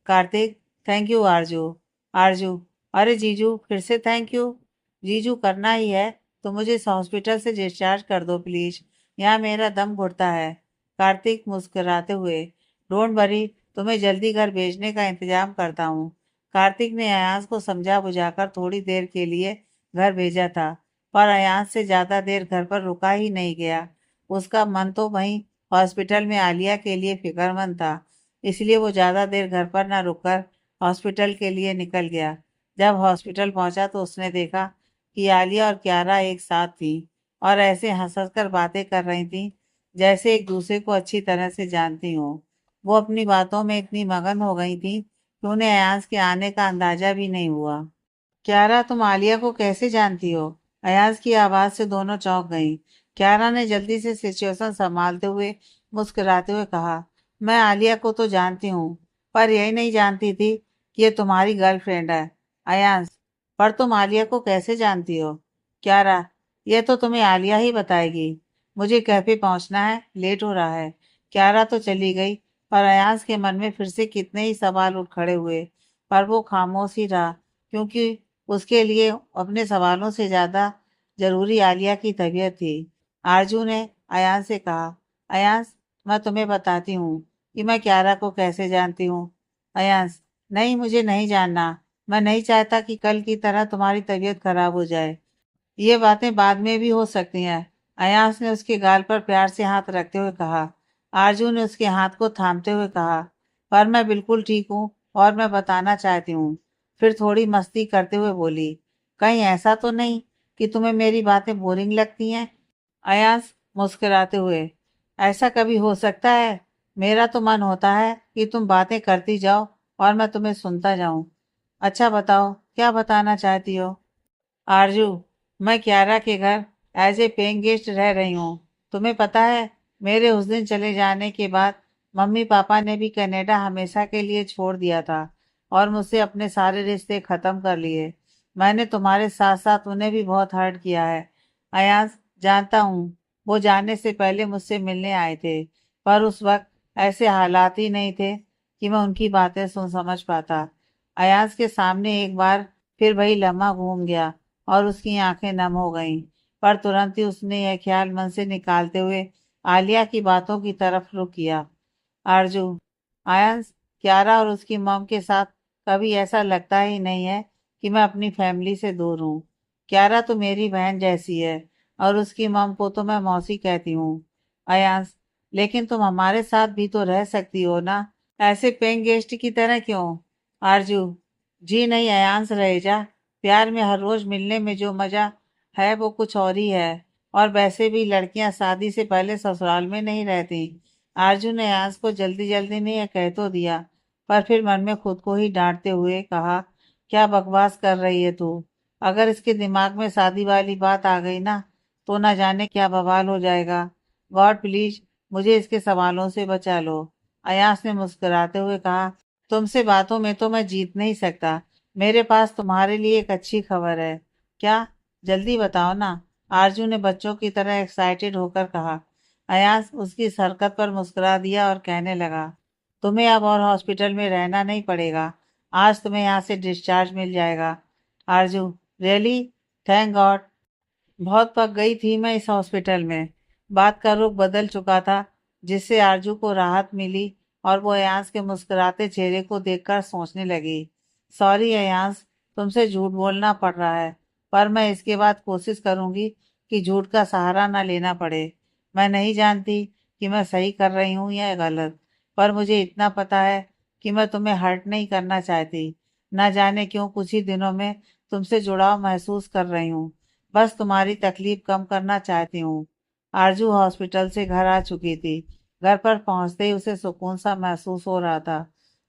कार्तिक, थैंक यू आरजू। आरजू, अरे जीजू, फिर से थैंक यू? जीजू करना ही है तो मुझे इस हॉस्पिटल से डिस्चार्ज कर दो प्लीज। यहाँ मेरा दम घुटता है। कार्तिक मुस्कुराते हुए, डोंट वरी, तुम्हें जल्दी घर भेजने का इंतजाम करता हूँ। कार्तिक ने अयाज को समझा बुझाकर थोड़ी देर के लिए घर भेजा था, पर अयाज से ज्यादा देर घर पर रुका ही नहीं गया। उसका मन तो वहीं हॉस्पिटल में आलिया के लिए फिक्रमंद था, इसलिए वो ज्यादा देर घर पर न रुककर हॉस्पिटल के लिए निकल गया। जब हॉस्पिटल पहुंचा तो उसने देखा कि आलिया और क्यारा एक साथ थी और ऐसे हंस हंस कर बातें कर रही थी जैसे एक दूसरे को अच्छी तरह से जानती हो। वो अपनी बातों में इतनी मगन हो गई थी कि उन्हें अयाज के आने का अंदाजा भी नहीं हुआ। क्यारा, तुम आलिया को कैसे जानती हो? अयाज की आवाज से दोनों चौंक गईं। क्यारा ने जल्दी से सिचुएशन संभालते हुए मुस्कुराते हुए कहा, मैं आलिया को तो जानती हूँ, पर यही नहीं जानती थी कि ये तुम्हारी गर्लफ्रेंड है। अयांश, पर तुम आलिया को कैसे जानती हो? क्यारा, ये तो तुम्हें आलिया ही बताएगी। मुझे कैफे पहुंचना है, लेट हो रहा है। क्यारा तो चली गई, पर अयांश के मन में फिर से कितने ही सवाल उठ खड़े हुए, पर वो खामोश ही रहा, क्योंकि उसके लिए अपने सवालों से ज्यादा जरूरी आलिया की तबीयत थी। आरजू ने अयांश से कहा, अयांश, मैं तुम्हें बताती हूँ कि मैं क्यारा को कैसे जानती हूँ। अयांश, नहीं, मुझे नहीं जानना। मैं नहीं चाहता कि कल की तरह तुम्हारी तबीयत खराब हो जाए। ये बातें बाद में भी हो सकती हैं। अयांश ने उसके गाल पर प्यार से हाथ रखते हुए कहा। आरजू ने उसके हाथ को थामते हुए कहा, पर मैं बिल्कुल ठीक हूँ और मैं बताना चाहती हूँ। फिर थोड़ी मस्ती करते हुए बोली, कहीं ऐसा तो नहीं कि तुम्हें मेरी बातें बोरिंग लगती हैं? अयांश मुस्कुराते हुए, ऐसा कभी हो सकता है? मेरा तो मन होता है कि तुम बातें करती जाओ और मैं तुम्हें सुनता जाऊं। अच्छा बताओ, क्या बताना चाहती हो? आरजू, मैं क्यारा के घर एज ए पेइंग गेस्ट रह रही हूँ। तुम्हें पता है, मेरे उस दिन चले जाने के बाद मम्मी पापा ने भी कनाडा हमेशा के लिए छोड़ दिया था और मुझसे अपने सारे रिश्ते खत्म कर लिए। मैंने तुम्हारे साथ साथ उन्हें भी बहुत हर्ट किया है। अयांश, जानता हूँ, वो जाने से पहले मुझसे मिलने आए थे, पर उस वक्त ऐसे हालात ही नहीं थे कि मैं उनकी बातें सुन समझ पाता। अयांश के सामने एक बार फिर वही लम्हा घूम गया और उसकी आंखें नम हो गईं, पर तुरंत ही उसने यह ख्याल मन से निकालते हुए आलिया की बातों की तरफ रुख किया। आरजू, आयंस, क्यारा और उसकी मॉम के साथ कभी ऐसा लगता ही नहीं है कि मैं अपनी फैमिली से दूर हूँ। क्यारा तो मेरी बहन जैसी है और उसकी मॉम को तो मैं मौसी कहती हूँ। अयांश, लेकिन तुम हमारे साथ भी तो रह सकती हो ना, ऐसे पेइंग गेस्ट की तरह क्यों? आरजू, जी नहीं अयांश, रह जा। प्यार में हर रोज मिलने में जो मजा है वो कुछ और ही है, और वैसे भी लड़कियां शादी से पहले ससुराल में नहीं रहती। अर्जुन ने अयाज को जल्दी जल्दी में यह कह तो दिया, पर फिर मन में खुद को ही डांटते हुए कहा, क्या बकवास कर रही है तू। अगर इसके दिमाग में शादी वाली बात आ गई ना, तो ना जाने क्या बवाल हो जाएगा। गॉड प्लीज मुझे इसके सवालों से बचा लो। अयास ने मुस्कुराते हुए कहा, तुमसे बातों में तो मैं जीत नहीं सकता। मेरे पास तुम्हारे लिए एक अच्छी खबर है। क्या? जल्दी बताओ ना। आरजू ने बच्चों की तरह एक्साइटेड होकर कहा। अयास उसकी इस हरकत पर मुस्कुरा दिया और कहने लगा, तुम्हें अब और हॉस्पिटल में रहना नहीं पड़ेगा। आज तुम्हें यहाँ से डिस्चार्ज मिल जाएगा। आरजू, रियली? Thank God. बहुत पक गई थी मैं इस हॉस्पिटल में। बात का रुख बदल चुका था, जिससे आरजू को राहत मिली और वो अयांश के मुस्कुराते चेहरे को देखकर सोचने लगी, सॉरी अयांश, तुमसे झूठ बोलना पड़ रहा है, पर मैं इसके बाद कोशिश करूंगी कि झूठ का सहारा ना लेना पड़े। मैं नहीं जानती कि मैं सही कर रही हूँ या गलत, पर मुझे इतना पता है कि मैं तुम्हें हर्ट नहीं करना चाहती। ना जाने क्यों कुछ ही दिनों में तुमसे जुड़ाव महसूस कर रही हूँ। बस तुम्हारी तकलीफ कम करना चाहती हूँ। आरजू हॉस्पिटल से घर आ चुकी थी। घर पर पहुंचते ही उसे सुकून सा महसूस हो रहा था।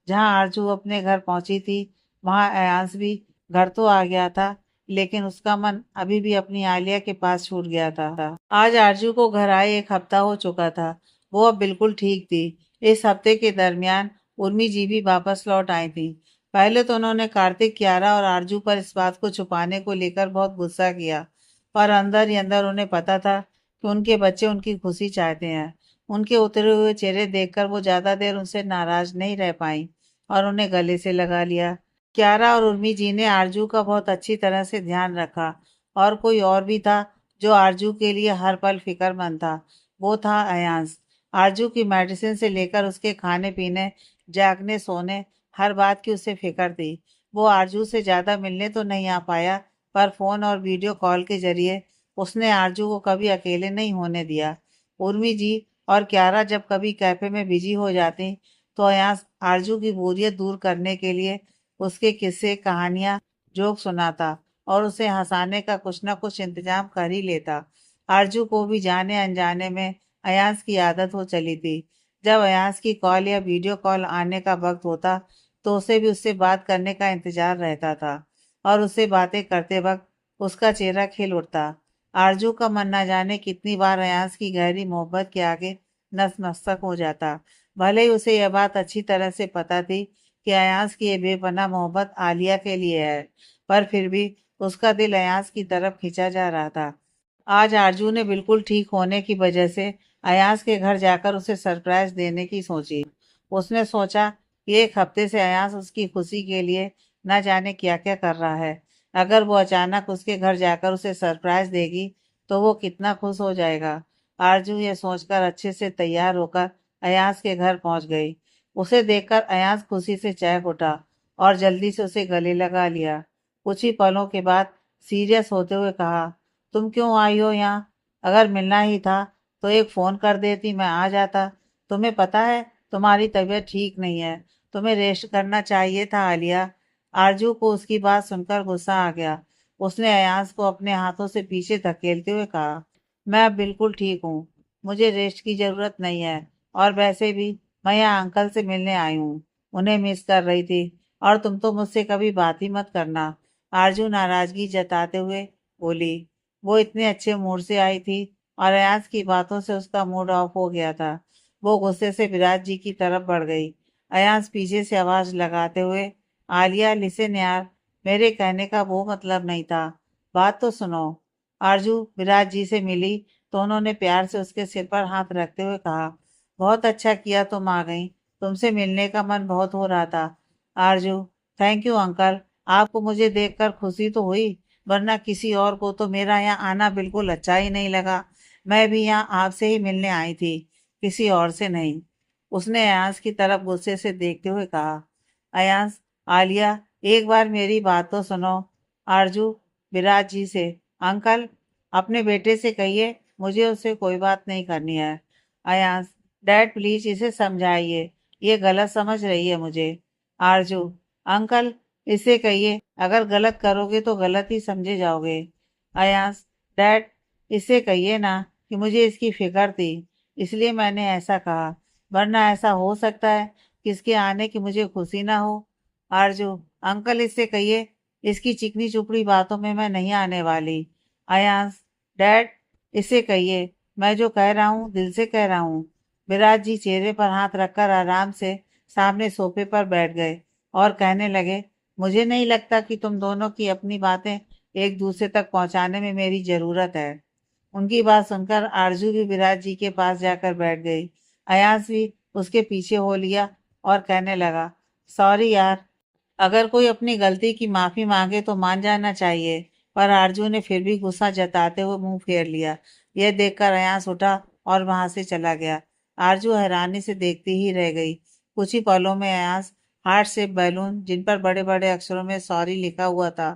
जहां आरजू अपने घर पहुंची थी, वहां अयांश भी घर तो आ गया था, लेकिन उसका मन अभी भी अपनी आलिया के पास छूट गया था। आज आरजू को घर आए 1 हफ्ता हो चुका था। वो अब बिल्कुल ठीक थी। इस हफ्ते के दरमियान उर्मी जी भी वापस लौट आई थी। पहले तो उन्होंने कार्तिक, कियारा और आरजू पर इस बात को छुपाने को लेकर बहुत गुस्सा किया, पर अंदर ही अंदर उन्हें पता था कि उनके बच्चे उनकी खुशी चाहते हैं। उनके उतरे हुए चेहरे देखकर वो ज्यादा देर उनसे नाराज नहीं रह पाई और उन्हें गले से लगा लिया। क्यारा और उर्मी जी ने आरजू का बहुत अच्छी तरह से ध्यान रखा, और कोई और भी था जो आरजू के लिए हर पल फिक्रमंद था। वो था अयांश। आरजू की मेडिसिन से लेकर उसके खाने पीने, जागने सोने, हर बात की उसे फिक्र थी। वो आरजू से ज्यादा मिलने तो नहीं आ पाया, पर फोन और वीडियो कॉल के जरिए उसने आरजू को कभी अकेले नहीं होने दिया। उर्मी जी और क्यारा जब कभी कैफे में बिजी हो जाती, तो अयांश आरजू की बोरियत दूर करने के लिए उसके किस्से, कहानियां, जोक सुनाता और उसे हंसाने का कुछ ना कुछ इंतजाम कर ही लेता। आरजू को भी जाने अनजाने में अयांश की आदत हो चली थी। जब अयांश की कॉल या वीडियो कॉल आने का वक्त होता, तो उसे भी उससे बात करने का इंतजार रहता था, और उससे बातें करते वक्त उसका चेहरा खिल उठता। आरजू का मन न जाने कितनी बार अयांश की गहरी मोहब्बत के आगे नतमस्तक हो जाता। भले ही उसे यह बात अच्छी तरह से पता थी कि अयांश की ये बेपनाह मोहब्बत आलिया के लिए है, पर फिर भी उसका दिल अयांश की तरफ खींचा जा रहा था। आज आरजू ने बिल्कुल ठीक होने की वजह से अयांश के घर जाकर उसे सरप्राइज देने की सोची। उसने सोचा कि 1 हफ्ते से अयांश उसकी खुशी के लिए न जाने क्या क्या कर रहा है। अगर वो अचानक उसके घर जाकर उसे सरप्राइज देगी, तो वो कितना खुश हो जाएगा। आरजू ये सोचकर अच्छे से तैयार होकर अयांश के घर पहुंच गई। उसे देखकर अयांश खुशी से चहक उठा और जल्दी से उसे गले लगा लिया। कुछ ही पलों के बाद सीरियस होते हुए कहा, तुम क्यों आई हो यहाँ? अगर मिलना ही था तो एक फोन कर देती, मैं आ जाता। तुम्हें पता है तुम्हारी तबीयत ठीक नहीं है, तुम्हें रेस्ट करना चाहिए था आलिया। आरजू को उसकी बात सुनकर गुस्सा आ गया। उसने अयांश को अपने हाथों से पीछे धकेलते हुए कहा, मैं अब बिल्कुल ठीक हूँ, मुझे रेस्ट की जरूरत नहीं है। और वैसे भी मैं यहाँ अंकल से मिलने आई हूँ, उन्हें मिस कर रही थी। और तुम तो मुझसे कभी बात ही मत करना। आरजू नाराजगी जताते हुए बोली। वो इतने अच्छे मूड से आई थी, और अयाज की बातों से उसका मूड ऑफ हो गया था। वो गुस्से से विराज जी की तरफ बढ़ गई। अयाज पीछे से आवाज लगाते हुए, आलिया लिसन यार, मेरे कहने का वो मतलब नहीं था, बात तो सुनो। आरजू विराज जी से मिली तो उन्होंने प्यार से उसके सिर पर हाथ रखते हुए कहा, बहुत अच्छा किया तुम आ गई, तुमसे मिलने का मन बहुत हो रहा था। आरजू, थैंक यू अंकल, आपको मुझे देखकर खुशी तो हुई, वरना किसी और को तो मेरा यहाँ आना बिल्कुल अच्छा ही नहीं लगा। मैं भी यहाँ आपसे ही मिलने आई थी, किसी और से नहीं। उसने अयांश की तरफ गुस्से से देखते हुए कहा। अयांश, आलिया, एक बार मेरी बात तो सुनो। आरजू विराज जी से, अंकल, अपने बेटे से कहिए मुझे उससे कोई बात नहीं करनी है। अयांश, डैड प्लीज इसे समझाइए, ये गलत समझ रही है मुझे। आरजू, अंकल, इसे कहिए अगर गलत करोगे तो गलत ही समझे जाओगे। अयांश, डैड, इससे कहिए ना कि मुझे इसकी फिक्र थी, इसलिए मैंने ऐसा कहा, वरना ऐसा हो सकता है कि इसके आने की मुझे खुशी ना हो। आरजू, अंकल इससे कहिए, इसकी चिकनी चुपड़ी बातों में मैं नहीं आने वाली। अयांश, डैड, इससे कहिए, मैं जो कह रहा हूँ दिल से कह रहा हूँ। विराज जी चेहरे पर हाथ रखकर आराम से सामने सोफे पर बैठ गए और कहने लगे, मुझे नहीं लगता कि तुम दोनों की अपनी बातें एक दूसरे तक पहुंचाने में मेरी जरूरत है। उनकी बात सुनकर आरजू भी विराज जी के पास जाकर बैठ गई। अयांश भी उसके पीछे हो लिया और कहने लगा, सॉरी यार, अगर कोई अपनी गलती की माफी मांगे तो मान जाना चाहिए। पर आरजू ने फिर भी गुस्सा जताते हुए मुंह फेर लिया। यह देखकर अयांश उठा और वहां से चला गया। आरजू हैरानी से देखती ही रह गई। कुछ ही पलों में अयांश हार्ट शेप बैलून जिन पर बड़े बड़े अक्षरों में सॉरी लिखा हुआ था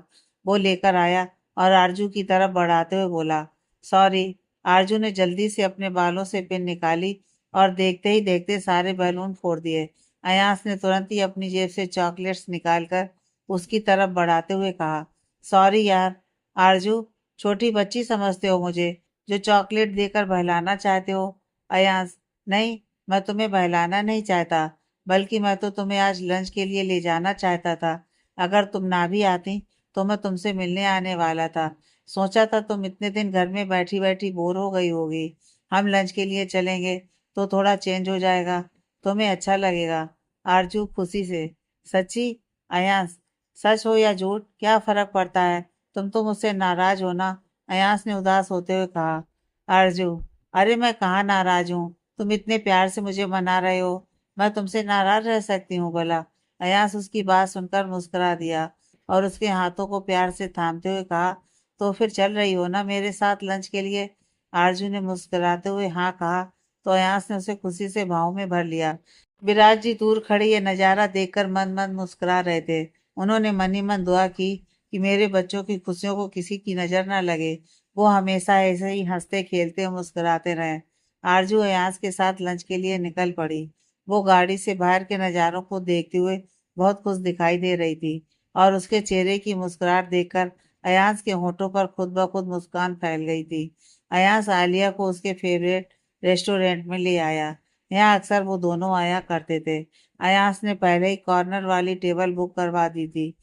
वो लेकर आया और आरजू की तरफ बढ़ाते हुए बोला, सॉरी। आरजू ने जल्दी से अपने बालों से पिन निकाली और देखते ही देखते सारे बैलून फोड़ दिए। अयास ने तुरंत ही अपनी जेब से चॉकलेट्स निकालकर उसकी तरफ बढ़ाते हुए कहा, सॉरी यार, आरजू, छोटी बच्ची समझते हो मुझे, जो चॉकलेट देकर बहलाना चाहते हो। अयास, नहीं, मैं तुम्हें बहलाना नहीं चाहता, बल्कि मैं तो तुम्हें आज लंच के लिए ले जाना चाहता था। अगर तुम ना भी आती तो मैं तुमसे मिलने आने वाला था। सोचा था तुम इतने दिन घर में बैठी बैठी बोर हो गई होगी, हम लंच के लिए चलेंगे तो थोड़ा चेंज हो जाएगा, तुम्हें अच्छा लगेगा। आरजू खुशी से, सच्ची? अयांश, सच हो या झूठ क्या फर्क पड़ता है, तुम तो मुझसे नाराज हो ना? अयांश ने उदास होते हुए कहा। आरजू, अरे मैं कहाँ नाराज हूँ, तुम इतने प्यार से मुझे मना रहे हो, मैं तुमसे नाराज रह सकती हूँ भला? अयांश उसकी बात सुनकर मुस्कुरा दिया और उसके हाथों को प्यार से थामते हुए कहा, तो फिर चल रही हो ना मेरे साथ लंच के लिए? आरजू ने मुस्कुराते हुए हाँ कहा तो अयांश ने उसे खुशी से भाव में भर लिया। विराज जी दूर खड़े ये नज़ारा देखकर मन मन मुस्कुरा रहे थे। उन्होंने मन ही मन दुआ की कि मेरे बच्चों की खुशियों को किसी की नज़र न लगे, वो हमेशा ऐसे ही हंसते खेलते और मुस्कुराते रहें। आरजू अयांश के साथ लंच के लिए निकल पड़ी। वो गाड़ी से बाहर के नज़ारों को देखते हुए बहुत खुश दिखाई दे रही थी और उसके चेहरे की मुस्कुराहट देखकर अयांश के होठों पर खुद ब खुद मुस्कान फैल गई थी। अयांश आलिया को उसके फेवरेट रेस्टोरेंट में ले आया। यहाँ अक्सर वो दोनों आया करते थे। अयांश ने पहले ही कॉर्नर वाली टेबल बुक करवा दी थी,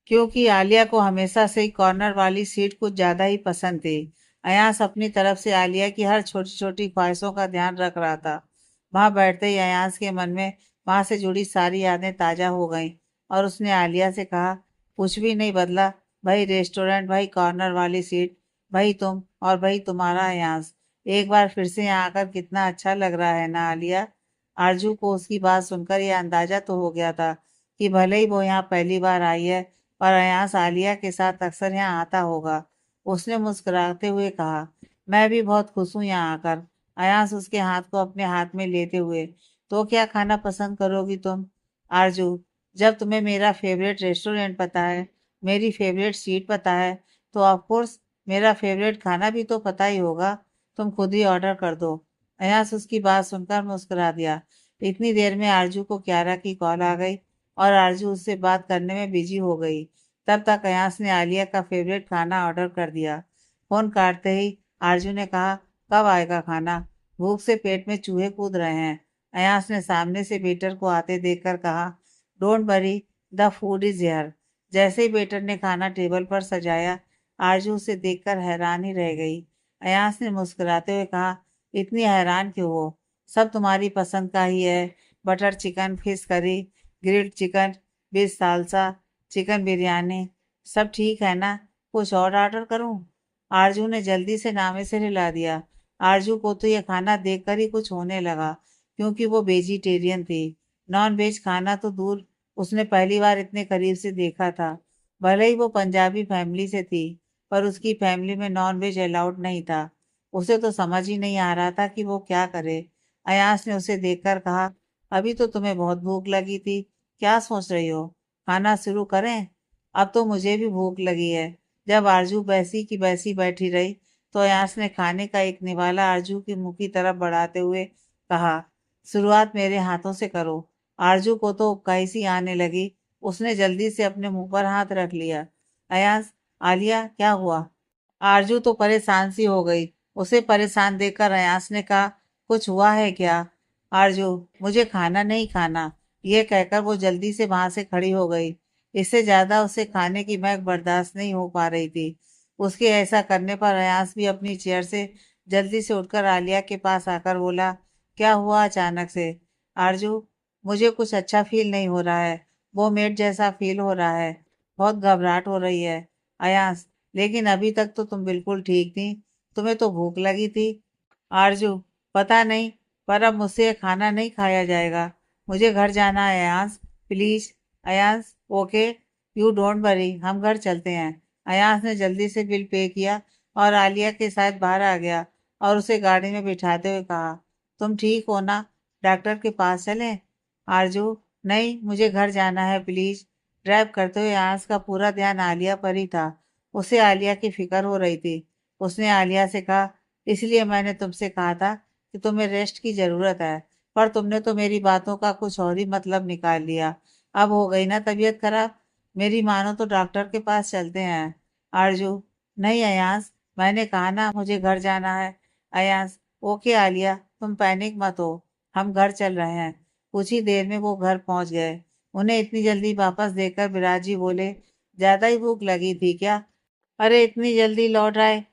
क्योंकि आलिया को हमेशा से ही कॉर्नर वाली सीट कुछ ज्यादा ही पसंद थी। अयांश अपनी तरफ से आलिया की हर छोटी छोटी ख्वाहिशों का ध्यान रख रहा था। वहां बैठते ही अयांश के मन में वहां से जुड़ी सारी यादें ताजा हो गईं और उसने आलिया से कहा, कुछ भी नहीं बदला, भाई रेस्टोरेंट, भाई कॉर्नर वाली सीट, भाई तुम और भाई तुम्हारा अयांश। एक बार फिर से यहाँ आकर कितना अच्छा लग रहा है ना आलिया? आरजू को उसकी बात सुनकर यह अंदाजा तो हो गया था कि भले ही वो यहाँ पहली बार आई है, पर अयांश आलिया के साथ अक्सर यहाँ आता होगा। उसने मुस्कुराते हुए कहा, मैं भी बहुत खुश हूँ यहाँ आकर। अयांश उसके हाथ को अपने हाथ में लेते हुए, तो क्या खाना पसंद करोगी तुम? आरजू, जब तुम्हें मेरा फेवरेट रेस्टोरेंट पता है, मेरी फेवरेट सीट पता है, तो ऑफ कोर्स मेरा फेवरेट खाना भी तो पता ही होगा। तुम खुद ही ऑर्डर कर दो। अयांश उसकी बात सुनकर मुस्कुरा दिया। इतनी देर में आरजू को क्यारा की कॉल आ गई और आरजू उससे बात करने में बिजी हो गई। तब तक अयांश ने आलिया का फेवरेट खाना ऑर्डर कर दिया। फोन काटते ही आरजू ने कहा, कब आएगा खाना? भूख से पेट में चूहे कूद रहे हैं। अयांश ने सामने से वेटर को आते देखकर कहा, don't worry, the food is here. जैसे ही वेटर ने खाना टेबल पर सजाया, आरजू उसे देखकर हैरान ही रह गई। अयांश ने मुस्कुराते हुए कहा, इतनी हैरान क्यों हो, सब तुम्हारी पसंद का ही है। Butter chicken, fish curry, grilled chicken, beef salsa, chicken biryani, सब ठीक है ना? कुछ और ऑर्डर करूं? आरजू ने जल्दी से नामे से हिला दिया। आरजू को तो यह खाना देखकर ही कुछ होने लगा, क्योंकि वो वेजिटेरियन थी। नॉन वेज खाना तो दूर, उसने पहली बार इतने करीब से देखा था। भले ही वो पंजाबी फैमिली से थी, पर उसकी फैमिली में नॉन वेज अलाउड नहीं था। उसे तो समझ ही नहीं आ रहा था कि वो क्या करे। अयास ने उसे देखकर कहा, अभी तो तुम्हें बहुत भूख लगी थी, क्या सोच रही हो, खाना शुरू करें? अब तो मुझे भी भूख लगी है। जब आरजू बैसी की बैसी बैठी रही तो अयास ने खाने का एक निवाला आरजू के मुंह की तरफ बढ़ाते हुए कहा, शुरुआत मेरे हाथों से करो। आरजू को तो उबकाई सी आने लगी। उसने जल्दी से अपने मुंह पर हाथ रख लिया। अयास, आलिया क्या हुआ? आरजू तो परेशान सी हो गई। उसे परेशान देखकर अयास ने कहा, कुछ हुआ है क्या? आरजू, मुझे खाना नहीं खाना। ये कहकर वो जल्दी से वहां से खड़ी हो गई। इससे ज्यादा उसे खाने की महक बर्दाश्त नहीं हो पा रही थी। उसके ऐसा करने पर अयास भी अपनी चेयर से जल्दी से उठकर आलिया के पास आकर बोला, क्या हुआ अचानक से? आरजू, मुझे कुछ अच्छा फील नहीं हो रहा है। वो मेट जैसा फील हो रहा है। बहुत घबराहट हो रही है। अयास, लेकिन अभी तक तो तुम बिल्कुल ठीक थी। तुम्हें तो भूख लगी थी। आरजू, पता नहीं, पर अब मुझसे ये खाना नहीं खाया जाएगा। मुझे घर जाना है Ayansh, please. Ayansh, okay, you don't worry, हम घर चलते हैं। अयांश ने जल्दी से बिल पे किया और आलिया के साथ बाहर आ गया और उसे गाड़ी में बिठाते हुए कहा, तुम ठीक हो ना? डॉक्टर के पास चलें? आरजू, नहीं, मुझे घर जाना है प्लीज। ड्राइव करते हुए अयांश का पूरा ध्यान आलिया पर ही था। उसे आलिया की फिक्र हो रही थी। उसने आलिया से कहा, इसलिए मैंने तुमसे कहा था कि तुम्हें रेस्ट की जरूरत है, पर तुमने तो मेरी बातों का कुछ और ही मतलब निकाल लिया। अब हो गई ना तबीयत खराब? मेरी मानो तो डॉक्टर के पास चलते हैं। आरजू, नहीं अयांश, मैंने कहा ना मुझे घर जाना है। अयांश, ओके आलिया, तुम पैनिक मत हो, हम घर चल रहे हैं। कुछ ही देर में वो घर पहुंच गए। उन्हें इतनी जल्दी वापस देखकर विराज जी बोले, ज्यादा ही भूख लगी थी क्या? अरे इतनी जल्दी लौट आए?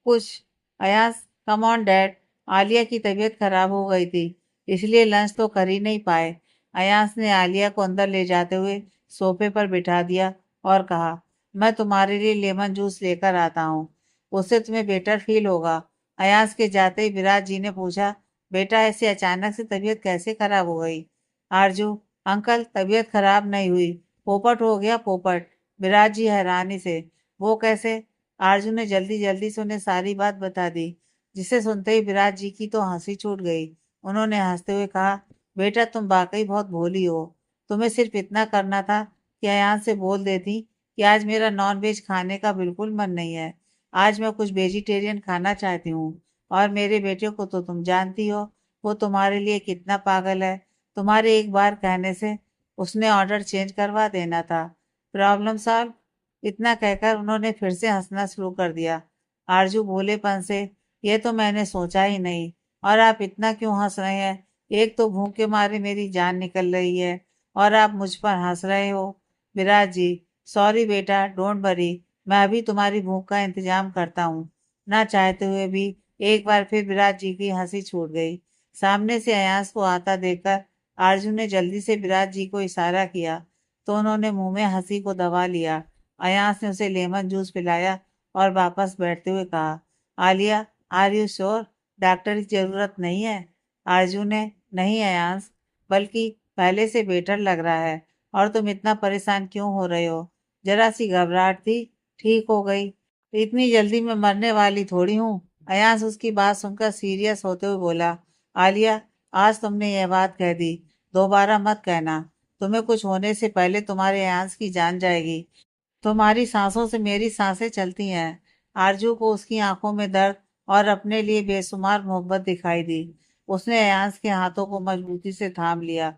कुछ। अयास, कम ऑन डैड। आलिया की तबीयत खराब हो गई थी, इसलिए लंच तो कर ही नहीं पाए। अयास ने आलिया को अंदर ले जाते हुए सोफे पर बिठा दिया और कहा, मैं तुम्हारे लिए लेमन जूस लेकर आता हूँ, उससे तुम्हें बेटर फील होगा। अयास के जाते ही विराज जी ने पूछा, बेटा ऐसे अचानक से तबीयत कैसे खराब हो गई? आरजू, अंकल तबीयत खराब नहीं हुई, पोपट हो गया पोपट। विराज जी हैरानी से, वो कैसे? आरजू ने जल्दी जल्दी से उन्हें सारी बात बता दी, जिसे सुनते ही विराज जी की तो हंसी छूट गई। उन्होंने हंसते हुए कहा, बेटा तुम वाकई बहुत भोली हो। तुम्हें सिर्फ इतना करना था कि अयान से बोल देती कि आज मेरा नॉन वेज खाने का बिल्कुल मन नहीं है, आज मैं कुछ वेजिटेरियन खाना चाहती हूँ। और मेरे बेटे को तो तुम जानती हो, वो तुम्हारे लिए कितना पागल है। तुम्हारे एक बार कहने से उसने ऑर्डर चेंज करवा देना था। Problem solve. इतना कहकर उन्होंने फिर से हंसना शुरू कर दिया। आरजू भोलेपन से, ये तो मैंने सोचा ही नहीं। और आप इतना क्यों हंस रहे हैं? एक तो भूख के मारे मेरी जान निकल रही है और आप मुझ पर हंस रहे हो। विराज जी, सॉरी बेटा, डोंट वरी, मैं अभी तुम्हारी भूख का इंतजाम करता हूँ। ना चाहते हुए भी एक बार फिर विराज जी की हंसी छूट गई। सामने से अयांश को आता देखकर आरजू ने जल्दी से विराज जी को इशारा किया, तो उन्होंने मुंह में हंसी को दबा लिया। अयांश ने उसे लेमन जूस पिलाया और वापस बैठते हुए कहा, Alia, are you sure? Doctor की जरूरत नहीं है? आरजू ने, नहीं अयांश, बल्कि पहले से बेटर लग रहा है। और तुम इतना परेशान क्यों हो रहे हो? जरा सी घबराहट थी, ठीक हो गई। इतनी जल्दी मैं मरने वाली थोड़ी हूँ। अयांश उसकी बात सुनकर सीरियस होते हुए बोला, आलिया, आज तुमने यह बात कह दी, दोबारा मत कहना। तुम्हें कुछ होने से पहले तुम्हारे अयांश की जान जाएगी। तुम्हारी सांसों से मेरी सांसें चलती हैं। आरजू को उसकी आंखों में दर्द और अपने लिए बेसुमार मोहब्बत दिखाई दी। उसने अयांश के हाथों को मजबूती से थाम लिया,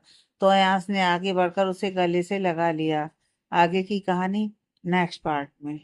तो अयांश ने आगे बढ़कर उसे गले से लगा लिया। आगे की कहानी नेक्स्ट पार्ट में।